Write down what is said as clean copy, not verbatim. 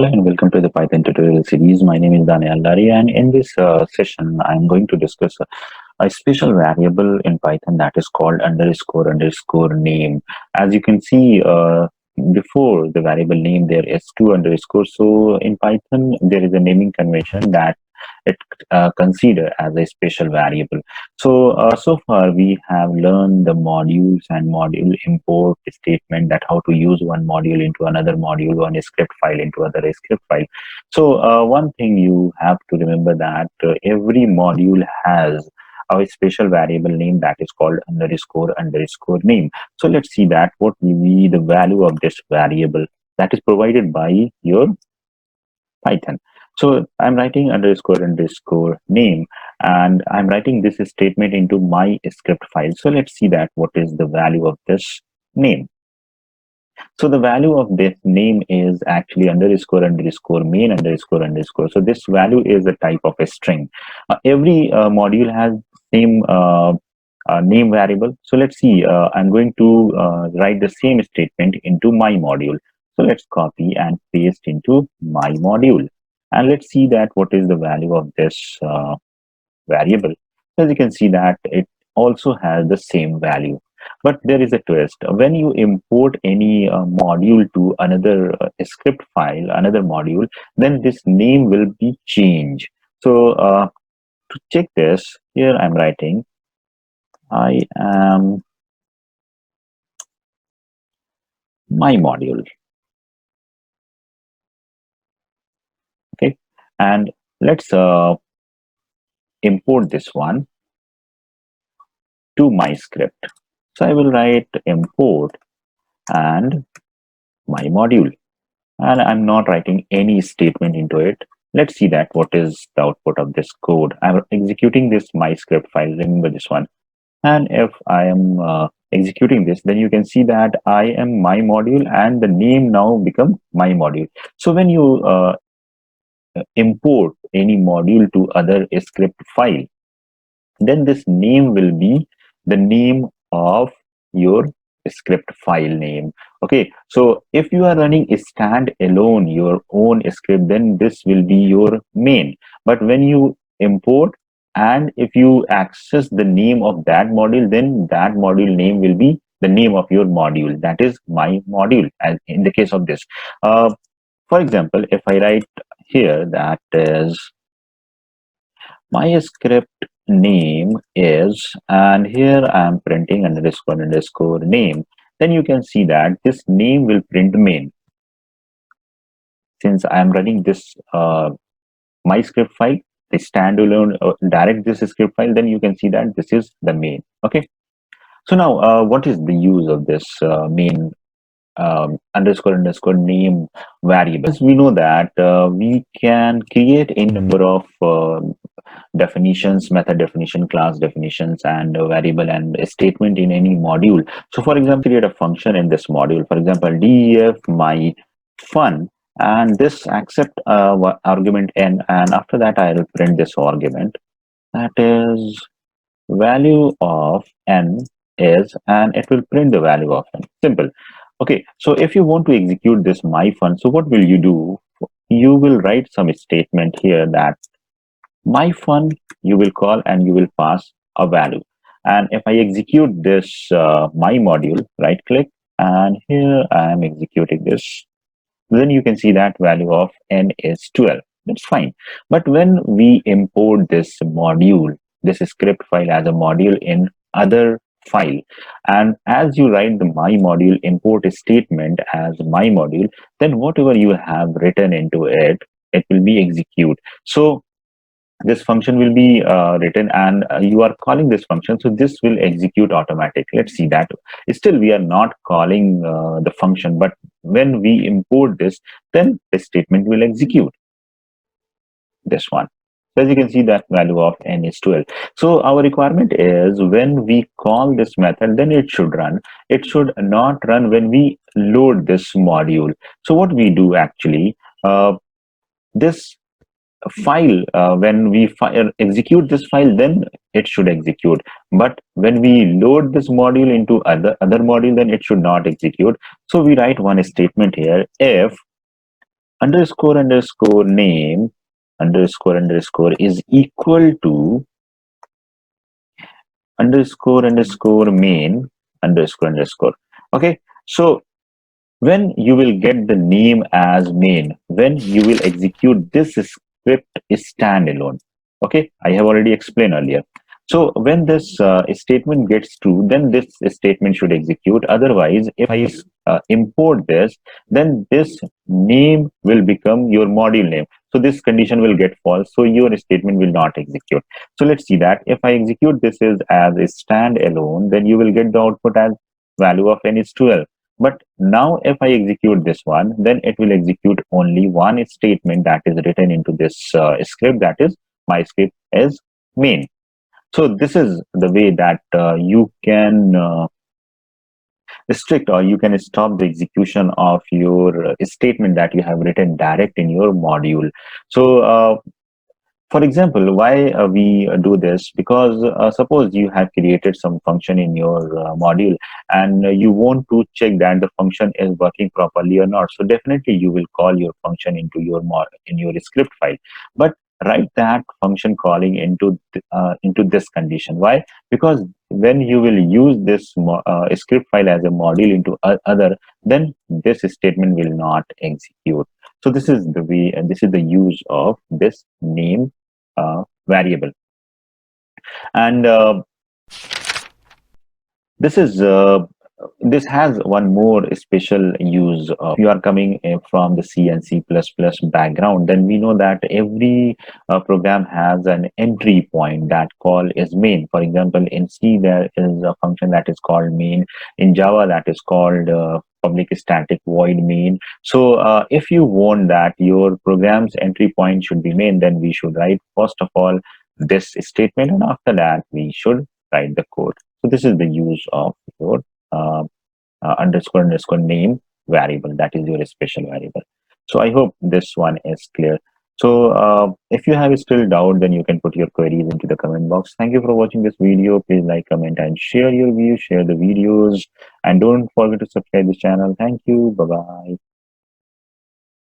Hello and welcome to the Python tutorial series. My name is Lari, and in this session I'm going to discuss a special variable in Python that is called underscore name. As you can see, before the variable name there is two underscores. So in Python there is a naming convention that it consider as a special variable. So far we have learned the modules and module import statement, that how to use one module into another module, one script file into other script file. So one thing you have to remember, that every module has a special variable name that is called underscore name. So let's see that what will be the value of this variable that is provided by your Python. So I'm writing underscore name, and I'm writing this statement into my script file. So let's see that what is the value of this name. So the value of this name is actually underscore main underscore. So this value is a type of a string. Every module has same name variable. So let's see, I'm going to write the same statement into my module. So let's copy and paste into my module, and let's see that what is the value of this variable. As you can see that it also has the same value, but there is a twist. When you import any module to another script file, another module, then this name will be changed. So to check this, here I'm writing I am my module. Okay, and let's import this one to my script. So I will write import and my module, and I'm not writing any statement into it. Let's see that what is the output of this code. I'm executing this my script file, remember this one, and if I am executing this, then you can see that I am my module and the name now become my module. So when you import any module to other script file, then this name will be the name of your script file name. Okay, so if you are running a stand alone your own script, then this will be your main. But when you import and if you access the name of that module, then that module name will be the name of your module, that is my module. As in the case of this, for example, if I write here that is my script name is, and here I am printing underscore name, then you can see that this name will print main. Since I am running this my script file, the standalone direct this script file, then you can see that this is the main. Okay, so now what is the use of this main underscore name variable? We know that we can create a number of definitions, method definition, class definitions, and a variable and a statement in any module. So for example, create a function in this module, for example def my fun, and this accept argument n, and after that I will print this argument, that is value of n is, and it will print the value of n. Simple. Okay, so if you want to execute this my fun, so what will you do? You will write some statement here that my fun you will call, and you will pass a value. And if I execute this my module, right click, and here I am executing this, then you can see that value of n is 12. That's fine. But when we import this module, this script file as a module in other file, and as you write the my module import statement as my module, then whatever you have written into it, it will be execute. So this function will be written, and you are calling this function, so this will execute automatically. Let's see that still we are not calling the function, but when we import this, then the statement will execute this one. So as you can see that value of n is 12. So our requirement is when we call this method, then it should run. It should not run when we load this module. So what we do actually, this file, when we execute this file, then it should execute, but when we load this module into other module, then it should not execute. So we write one statement here, if underscore name underscore is equal to underscore main underscore. Okay, so when you will get the name as main, when you will execute this script is standalone. Okay, I have already explained earlier. So when this statement gets true, then this statement should execute. Otherwise, if I import this, then this name will become your module name. So this condition will get false. So your statement will not execute. So let's see that if I execute this is as a standalone, then you will get the output as value of n is 12. But now if I execute this one, then it will execute only one statement that is written into this script, that is my script is main. So this is the way that you can restrict or you can stop the execution of your statement that you have written direct in your module. So for example, why we do this? Because suppose you have created some function in your module and you want to check that the function is working properly or not. So definitely you will call your function into your in your script file. But write that function calling into this condition. Why? Because when you will use this script file as a module into other, then this statement will not execute. So this is the way, and this is the use of this name variable. And this is this has one more special use. If you are coming from the C and C++ background, then we know that every program has an entry point. That call is main. For example, in C there is a function that is called main. In Java that is called public static void main. So if you want that your program's entry point should be main, then we should write first of all this statement, and after that we should write the code. So this is the use of your underscore name variable. That is your special variable. So I hope this one is clear. So if you have still doubt, then you can put your queries into the comment box. Thank you for watching this video. Please like, comment, and share your views. Share the videos, and don't forget to subscribe this channel. Thank you. Bye bye.